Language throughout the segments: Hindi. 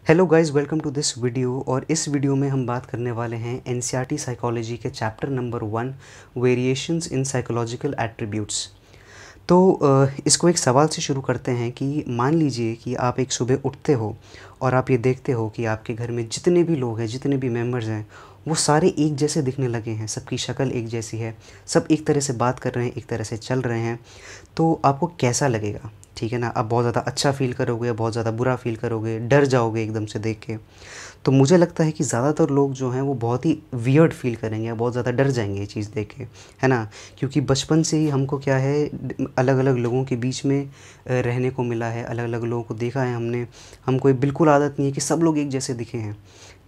Hello guys, welcome to this video. और इस वीडियो में हम बात करने वाले हैं एनसीईआरटी साइकोलॉजी के chapter number 1 variations in psychological attributes. तो इसको एक सवाल से शुरू करते हैं कि मान लीजिए कि आप एक सुबह उठते हो और आप ये देखते हो कि आपके घर में जितने भी लोग हैं, जितने भी मेंबर्स हैं, वो सारे एक जैसे दिखने लगे हैं। सबकी शक्ल एक जैसी है, सब एक तरह से बात कर रहे हैं, एक तरह से चल रहे हैं। तो आपको कैसा लगेगा? ठीक है ना, आप बहुत ज़्यादा अच्छा फ़ील करोगे, बहुत ज़्यादा बुरा फ़ील करोगे, डर जाओगे एकदम से देख के। तो मुझे लगता है कि ज़्यादातर लोग जो हैं वो बहुत ही वियर्ड फ़ील करेंगे, बहुत ज़्यादा डर जाएंगे ये चीज़ देख के, है ना। क्योंकि बचपन से ही हमको क्या है, अलग अलग लोगों के बीच में रहने को मिला है, अलग अलग लोगों को देखा है हमने। हमको ये बिल्कुल आदत नहीं है कि सब लोग एक जैसे दिखे हैं,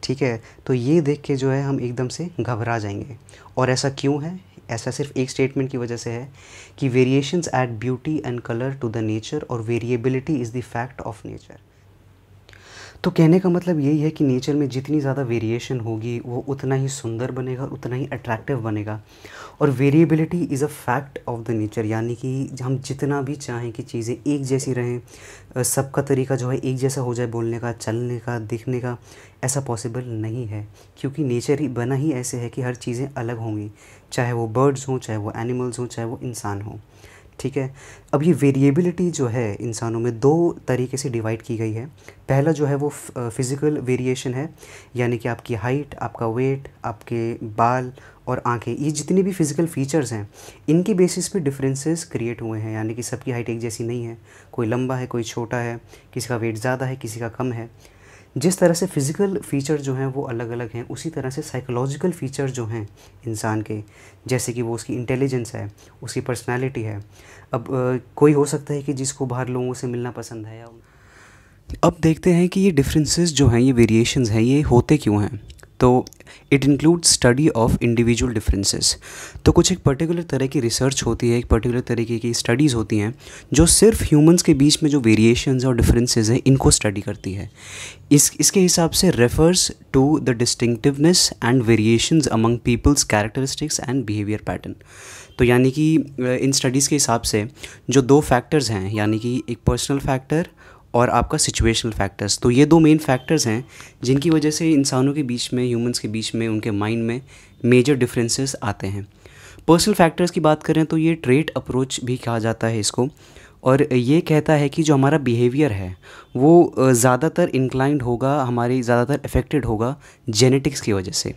ठीक है। तो ये देख के जो है हम एकदम से घबरा जाएंगे। और ऐसा क्यों है? ऐसा सिर्फ एक स्टेटमेंट की वजह से है कि variations add beauty and colour to the nature और variability is the fact of nature. तो कहने का मतलब यही है कि नेचर में जितनी ज़्यादा वेरिएशन होगी वो उतना ही सुंदर बनेगा, उतना ही अट्रैक्टिव बनेगा। और variability is a fact of the nature, यानी कि हम जितना भी चाहें कि चीज़ें एक जैसी रहें, सबका तरीका जो है एक जैसा हो जाए, बोलने का, चलने का, दिखने का, ऐसा पॉसिबल नहीं है। क्योंकि नेचर ही बना ही ऐसे है कि हर चीज़ें अलग होंगी, चाहे वो बर्ड्स हों, चाहे वो एनिमल्स हों, चाहे वो इंसान हों, ठीक है। अब ये वेरिएबिलिटी जो है इंसानों में दो तरीके से डिवाइड की गई है। पहला जो है वो फिज़िकल वेरिएशन है, यानी कि आपकी हाइट, आपका वेट, आपके बाल और आंखें, ये जितनी भी फ़िज़िकल फ़ीचर्स हैं, इनके बेसिस पे डिफरेंसेस क्रिएट हुए हैं। यानी कि सबकी हाइट एक जैसी नहीं है, कोई लंबा है, कोई छोटा है, किसी का वेट ज़्यादा है, किसी का कम है। जिस तरह से फ़िज़िकल फ़ीचर जो हैं वो अलग अलग हैं, उसी तरह से साइकोलॉजिकल फ़ीचर जो हैं इंसान के, जैसे कि वो उसकी इंटेलिजेंस है, उसकी पर्सनालिटी है। अब कोई हो सकता है कि जिसको बाहर लोगों से मिलना पसंद है। या अब देखते हैं कि ये डिफरेंसेस जो हैं, ये वेरिएशंस हैं, ये होते क्यों हैं। तो it includes study of individual differences. तो कुछ एक पर्टिकुलर तरह की रिसर्च होती है, एक पर्टिकुलर तरीके की स्टडीज़ होती हैं जो सिर्फ ह्यूमंस के बीच में जो वेरिएशंस और डिफरेंसेस हैं इनको स्टडी करती है। इसके हिसाब से refers to the distinctiveness and variations among people's characteristics and behaviour pattern. तो यानी कि इन स्टडीज़ के हिसाब से जो दो फैक्टर्स हैं, यानी कि एक पर्सनल फैक्टर और आपका सिचुएशनल फैक्टर्स, तो ये दो मेन फैक्टर्स हैं जिनकी वजह से इंसानों के बीच में, ह्यूमंस के बीच में, उनके माइंड में मेजर डिफरेंसेस आते हैं। पर्सनल फैक्टर्स की बात करें तो ये ट्रेट अप्रोच भी कहा जाता है इसको। और ये कहता है कि जो हमारा बिहेवियर है वो ज़्यादातर इंक्लाइंड होगा, हमारी ज़्यादातर अफेक्टेड होगा जेनेटिक्स की वजह से।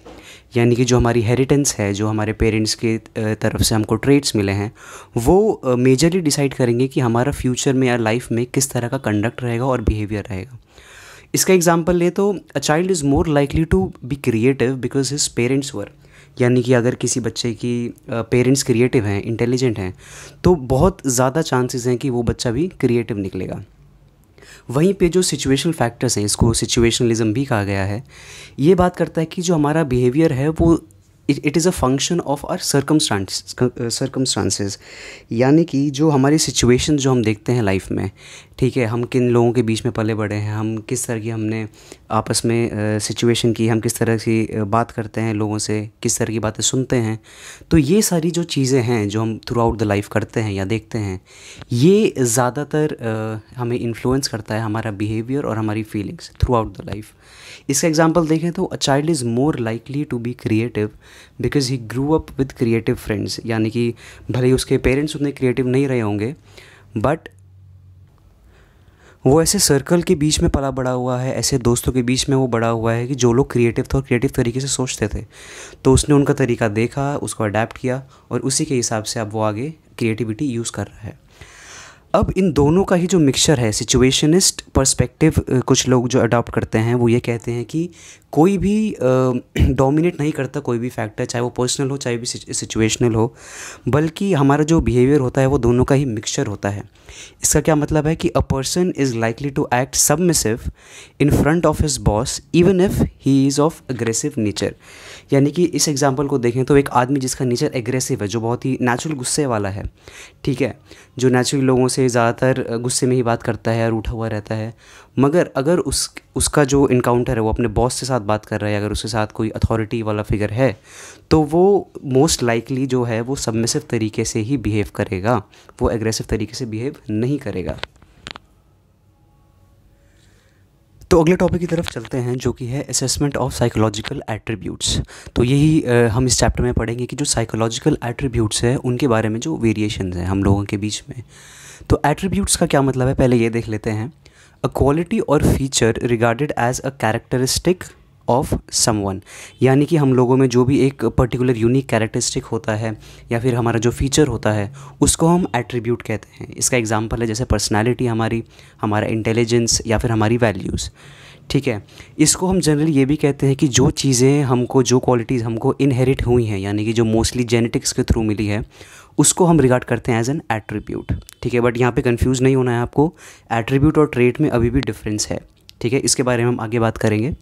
यानी कि जो हमारी हेरिटेंस है, जो हमारे पेरेंट्स के तरफ से हमको ट्रेट्स मिले हैं, वो मेजरली डिसाइड करेंगे कि हमारा फ्यूचर में या लाइफ में किस तरह का कंडक्ट रहेगा और बिहेवियर रहेगा। इसका एग्जांपल ले तो a child is more likely to be creative because his parents were. यानी कि अगर किसी बच्चे की पेरेंट्स क्रिएटिव हैं, इंटेलिजेंट हैं, तो बहुत ज़्यादा चांसेस हैं कि वो बच्चा भी क्रिएटिव निकलेगा। वहीं पे जो सिचुएशनल फैक्टर्स हैं, इसको सिचुएशनलिज्म भी कहा गया है, ये बात करता है कि जो हमारा बिहेवियर है वो it is a function of our circumstances. यानी कि जो हमारी सिचुएशन जो हम देखते हैं लाइफ में, ठीक है, हम किन लोगों के बीच में पले बड़े हैं, हम किस तरह की हमने आपस में सिचुएशन की, हम किस तरह की बात करते हैं लोगों से, किस तरह की बातें सुनते हैं, तो ये सारी जो चीज़ें हैं जो हम थ्रू आउट द लाइफ करते हैं या देखते हैं, ये ज़्यादातर हमें इन्फ्लुएंस करता है हमारा बिहेवियर और हमारी feelings throughout the life. इसका एग्जांपल देखें तो a child is more likely to be creative because he grew up with creative friends. यानी कि भले ही उसके पेरेंट्स उतने क्रिएटिव नहीं रहे होंगे, बट वो ऐसे सर्कल के बीच में पला बड़ा हुआ है, ऐसे दोस्तों के बीच में वो बड़ा हुआ है कि जो लोग क्रिएटिव थे और क्रिएटिव तरीके से सोचते थे, तो उसने उनका तरीका देखा, उसको अडेप्ट किया और उसी के हिसाब से अब वो आगे क्रिएटिविटी यूज़ कर रहा है। अब इन दोनों का ही जो मिक्सचर है, सिचुएशनिस्ट पर्सपेक्टिव कुछ लोग जो अडॉप्ट करते हैं वो ये कहते हैं कि कोई भी डोमिनेट नहीं करता कोई भी फैक्टर, चाहे वो पर्सनल हो चाहे भी सिचुएशनल हो, बल्कि हमारा जो बिहेवियर होता है वो दोनों का ही मिक्सचर होता है। इसका क्या मतलब है कि a person is likely to act submissive in front of his boss even if he is of aggressive nature. यानी कि इस एग्जांपल को देखें तो एक आदमी जिसका नेचर एग्रेसिव है, जो बहुत ही नेचुरल गुस्से वाला है, ठीक है, जो नेचुरल लोगों से ज़्यादातर गुस्से में ही बात करता है, रूठा हुआ रहता है, मगर अगर उसका जो इनकाउंटर है वो अपने बॉस के साथ बात कर रहा है, अगर उसके साथ कोई अथॉरिटी वाला फिगर है, तो वो मोस्ट लाइकली जो है वो सबमिसिव तरीके से ही बिहेव करेगा, वो एग्रेसिव तरीके से बिहेव नहीं करेगा। तो अगले टॉपिक की तरफ चलते हैं जो कि है असेसमेंट ऑफ साइकोलॉजिकल एट्रीब्यूट्स। तो यही हम इस चैप्टर में पढ़ेंगे कि जो साइकोलॉजिकल एट्रीब्यूट्स है उनके बारे में जो वेरिएशंस हैं हम लोगों के बीच में। तो एट्रीब्यूट्स का क्या मतलब है, पहले ये देख लेते हैं। अ क्वालिटी और feature regarded as a characteristic of someone, यानी कि हम लोगों में जो भी एक पर्टिकुलर यूनिक कैरेक्टरिस्टिक होता है या फिर हमारा जो फीचर होता है उसको हम एट्रीब्यूट कहते हैं। इसका एग्जांपल है जैसे पर्सनालिटी हमारी, हमारा इंटेलिजेंस या फिर हमारी वैल्यूज़। ठीक है, इसको हम जनरली ये भी कहते हैं कि जो चीज़ें हमको, जो क्वालिटीज़ हमको इनहेरिट हुई हैं, यानी कि जो मोस्टली जेनेटिक्स के थ्रू मिली है, उसको हम रिगार्ड करते हैं एज एन एट्रीब्यूट। ठीक है, बट यहाँ पे कंफ्यूज नहीं होना है आपको, एट्रीब्यूट और ट्रेट में अभी भी डिफरेंस है। ठीक है, इसके बारे में हम आगे बात करेंगे।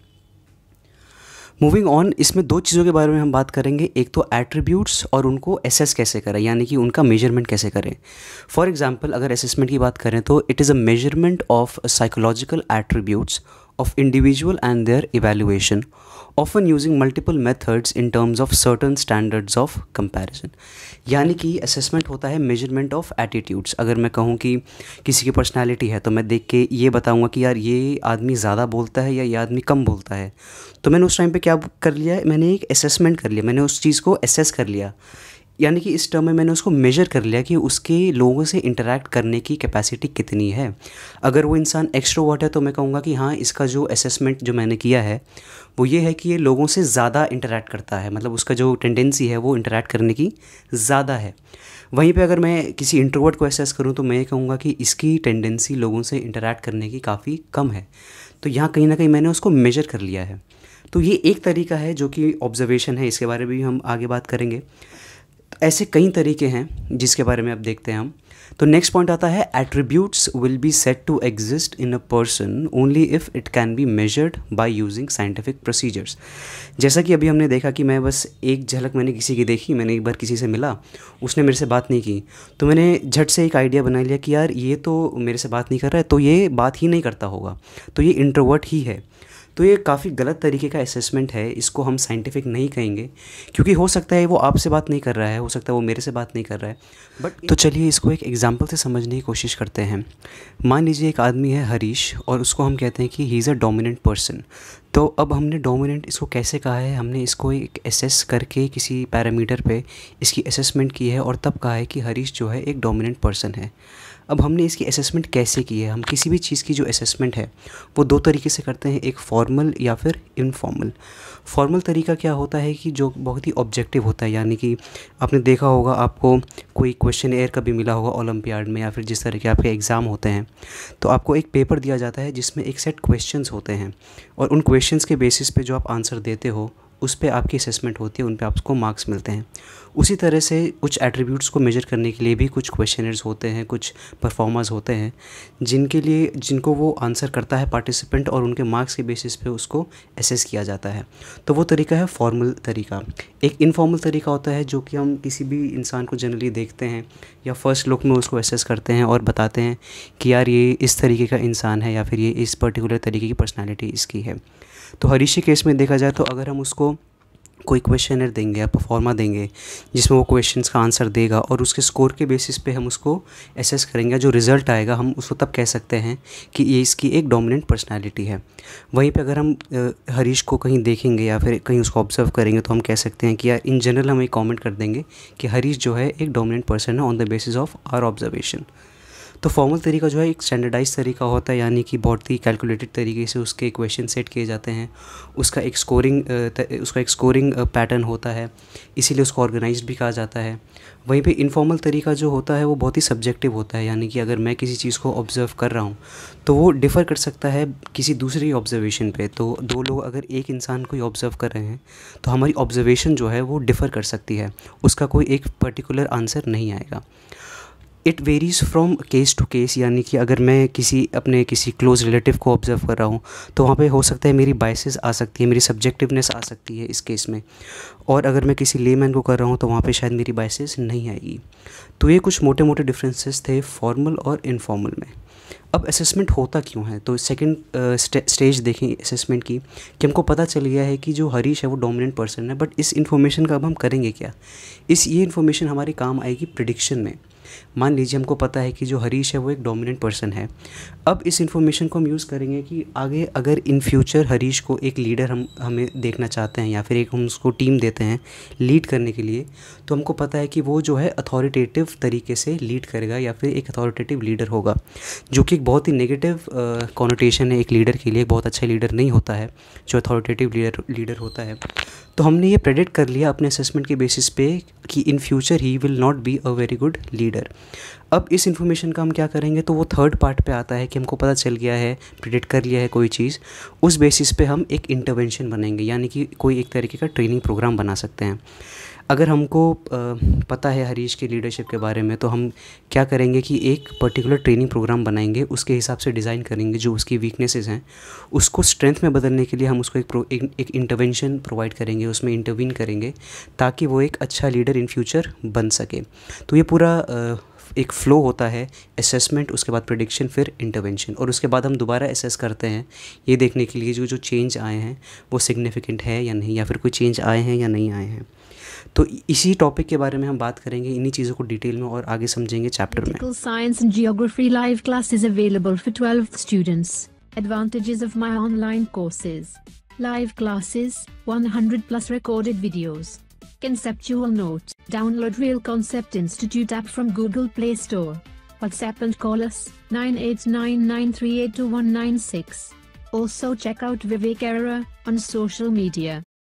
मूविंग ऑन, इसमें दो चीज़ों के बारे में हम बात करेंगे, एक तो एट्रीब्यूट्स और उनको एसेस कैसे करें, यानी कि उनका मेजरमेंट कैसे करें। फॉर एग्जांपल अगर असेसमेंट की बात करें तो it is a measurement of psychological attributes of individual and their evaluation, often using multiple methods in terms of certain standards of comparison। यानी कि असेसमेंट होता है मेजरमेंट ऑफ एटीट्यूड्स। अगर मैं कहूँ कि किसी की पर्सनालिटी है तो मैं देख के ये बताऊँगा कि यार ये आदमी ज़्यादा बोलता है या ये आदमी कम बोलता है, तो मैंने उस टाइम पे क्या कर लिया, मैंने एक असेसमेंट कर लिया, मैंने उस चीज़ को असेस कर लिया, यानी कि इस टर्म में मैंने उसको मेजर कर लिया कि उसके लोगों से इंटरेक्ट करने की कैपेसिटी कितनी है। अगर वो इंसान एक्सट्रोवर्ट है तो मैं कहूँगा कि हाँ, इसका जो असेसमेंट जो मैंने किया है वो ये है कि ये लोगों से ज़्यादा इंटरेक्ट करता है, मतलब उसका जो टेंडेंसी है वो इंटरेक्ट करने की ज़्यादा है। वहीं पे अगर मैं किसी इंट्रोवर्ट को असेस करूँ तो मैं ये कहूँगा कि इसकी टेंडेंसी लोगों से इंटरेक्ट करने की काफ़ी कम है। तो यहाँ कहीं ना कहीं मैंने उसको मेजर कर लिया है। तो ये एक तरीका है जो कि ऑब्जर्वेशन है, इसके बारे में भी हम आगे बात करेंगे। ऐसे कई तरीके हैं जिसके बारे में अब देखते हैं हम। तो नेक्स्ट पॉइंट आता है, attributes will be said to exist in a person only if it can be measured by using scientific procedures. जैसा कि अभी हमने देखा कि मैं बस एक झलक मैंने किसी की देखी, मैंने एक बार किसी से मिला, उसने मेरे से बात नहीं की, तो मैंने झट से एक आइडिया बना लिया कि यार ये तो मेरे से बात नहीं कर रहा है, तो ये बात ही नहीं करता होगा, तो ये इंट्रोवर्ट ही है। तो ये काफ़ी गलत तरीके का असेसमेंट है, इसको हम साइंटिफिक नहीं कहेंगे, क्योंकि हो सकता है वो आपसे बात नहीं कर रहा है, हो सकता है वो मेरे से बात नहीं कर रहा है। बट तो चलिए इसको एक एग्जांपल से समझने की कोशिश करते हैं। मान लीजिए एक आदमी है हरीश, और उसको हम कहते हैं कि he is a dominant person. तो अब हमने डोमिनेंट इसको कैसे कहा है, हमने इसको एक असेस करके किसी पैरामीटर पे इसकी असेसमेंट की है और तब कहा है कि हरीश जो है एक डोमिनेंट पर्सन है। अब हमने इसकी असेसमेंट कैसे की है, हम किसी भी चीज़ की जो असेसमेंट है वो दो तरीके से करते हैं, एक फॉर्मल या फिर इनफॉर्मल। फॉर्मल तरीका क्या होता है कि जो बहुत ही ऑब्जेक्टिव होता है, यानी कि आपने देखा होगा, आपको कोई क्वेश्चन एयर कभी मिला होगा ओलंपियाड में या फिर जिस तरह के आपके एग्ज़ाम होते हैं, तो आपको एक पेपर दिया जाता है जिसमें एक सेट क्वेश्चंस होते हैं और उन क्वेश्चंस के बेसिस पे जो आप आंसर देते हो उस पे आपकी असेसमेंट होती है, उन पे आपको मार्क्स मिलते हैं। उसी तरह से कुछ एट्रीब्यूट्स को मेजर करने के लिए भी कुछ क्वेश्चनर्स होते हैं, कुछ परफॉर्मर्स होते हैं जिनको वो आंसर करता है पार्टिसिपेंट, और उनके मार्क्स के बेसिस पे उसको असेस किया जाता है। तो वो तरीका है फॉर्मल तरीका। एक इनफॉर्मल तरीका होता है जो कि हम किसी भी इंसान को जनरली देखते हैं या फर्स्ट लुक में उसको असेस करते हैं और बताते हैं कि यार ये इस तरीके का इंसान है या फिर ये इस पर्टिकुलर तरीके की पर्सनैलिटी इसकी है। तो हरीश के केस में देखा जाए तो अगर हम उसको कोई क्वेश्चनर देंगे या परफॉर्मा देंगे जिसमें वो क्वेश्चंस का आंसर देगा और उसके स्कोर के बेसिस पे हम उसको असेस करेंगे, जो रिज़ल्ट आएगा हम उसको तब कह सकते हैं कि ये इसकी एक डोमिनेंट पर्सनालिटी है। वहीं पे अगर हम हरीश को कहीं देखेंगे या फिर कहीं उसको ऑब्जर्व करेंगे तो हम कह सकते हैं कि यार इन जनरल हम एक कॉमेंट कर देंगे कि हरीश जो है एक डोमिनेंट पर्सन है on the basis of our observation. तो फॉर्मल तरीका जो है एक स्टैंडर्डाइज तरीका होता है, यानी कि बहुत ही कैलकुलेटेड तरीके से उसके क्वेश्चन सेट किए जाते हैं, उसका एक स्कोरिंग पैटर्न होता है, इसीलिए उसको ऑर्गेनाइज्ड भी कहा जाता है। वहीं पे इनफॉर्मल तरीका जो होता है वो बहुत ही सब्जेक्टिव होता है, यानी कि अगर मैं किसी चीज़ को ऑब्ज़र्व कर रहा हूँ तो वो डिफ़र कर सकता है किसी दूसरी ऑब्जर्वेशन पे। तो दो लोग अगर एक इंसान को ही ऑब्ज़र्व कर रहे हैं तो हमारी ऑब्जर्वेशन जो है वो डिफ़र कर सकती है, उसका कोई एक पर्टिकुलर आंसर नहीं आएगा। It varies from case to case, यानी कि अगर मैं अपने किसी क्लोज रिलेटिव को ऑब्ज़र्व कर रहा हूँ तो वहाँ पे हो सकता है मेरी बायसेस आ सकती है, मेरी सब्जेक्टिवनेस आ सकती है इस केस में, और अगर मैं किसी लेमैन को कर रहा हूँ तो वहाँ पे शायद मेरी बायसेस नहीं आएगी। तो ये कुछ मोटे मोटे डिफरेंसेस थे फॉर्मल और इनफॉर्मल में। अब असेसमेंट होता क्यों है, तो सेकंड स्टेज देखें असेसमेंट की कि हमको पता चल गया है कि जो हरीश है वो डोमिनेंट पर्सन है, बट इस इन्फॉर्मेशन का अब हम करेंगे क्या। ये इन्फॉर्मेशन हमारे काम आएगी प्रिडिक्शन में। मान लीजिए हमको पता है कि जो हरीश है वो एक डोमिनेंट पर्सन है। अब इस इन्फॉर्मेशन को हम यूज़ करेंगे कि आगे अगर इन फ्यूचर हरीश को एक लीडर हमें देखना चाहते हैं या फिर एक हम उसको टीम देते हैं लीड करने के लिए, तो हमको पता है कि वो जो है अथॉरिटेटिव तरीके से लीड करेगा या फिर एक अथॉरिटेटिव लीडर होगा, जो कि एक बहुत ही नेगेटिव कॉनोटेशन है एक लीडर के लिए। बहुत अच्छा लीडर नहीं होता है जो अथॉरिटेटिव लीडर होता है। तो हमने ये प्रेडिक्ट कर लिया अपने असेसमेंट के बेसिस पे कि in future he will not be a very good leader. अब इस इन्फॉर्मेशन का हम क्या करेंगे, तो वो थर्ड पार्ट पे आता है कि हमको पता चल गया है, प्रेडिक्ट कर लिया है कोई चीज़, उस बेसिस पे हम एक इंटरवेंशन बनाएंगे, यानी कि कोई एक तरीके का ट्रेनिंग प्रोग्राम बना सकते हैं। अगर हमको पता है हरीश के लीडरशिप के बारे में, तो हम क्या करेंगे कि एक पर्टिकुलर ट्रेनिंग प्रोग्राम बनाएंगे, उसके हिसाब से डिज़ाइन करेंगे जो उसकी वीकनेसेस हैं, उसको स्ट्रेंथ में बदलने के लिए हम उसको एक इंटरवेंशन प्रोवाइड करेंगे, उसमें इंटरवीन करेंगे ताकि वो एक अच्छा लीडर इन फ्यूचर बन सके। तो ये पूरा एक फ़्लो होता है, असेसमेंट, उसके बाद प्रेडिक्शन, फिर इंटरवेंशन, और उसके बाद हम दोबारा असेस करते हैं ये देखने के लिए जो चेंज आए हैं वो सिग्निफिकेंट है या नहीं, या फिर कोई चेंज आए हैं या नहीं आए हैं। तो इसी टॉपिक के बारे में हम बात करेंगे, इन्हीं चीज़ों को डिटेल में और आगे समझेंगे चैप्टर में। Political Science and Geography live class is available for 12th students. Advantages of my online courses. Live classes, 100 plus recorded videos. Conceptual note. Download Real Concept Institute app from Google Play Store. WhatsApp and call us 9899382196. Also check out Vivek Arora on social media.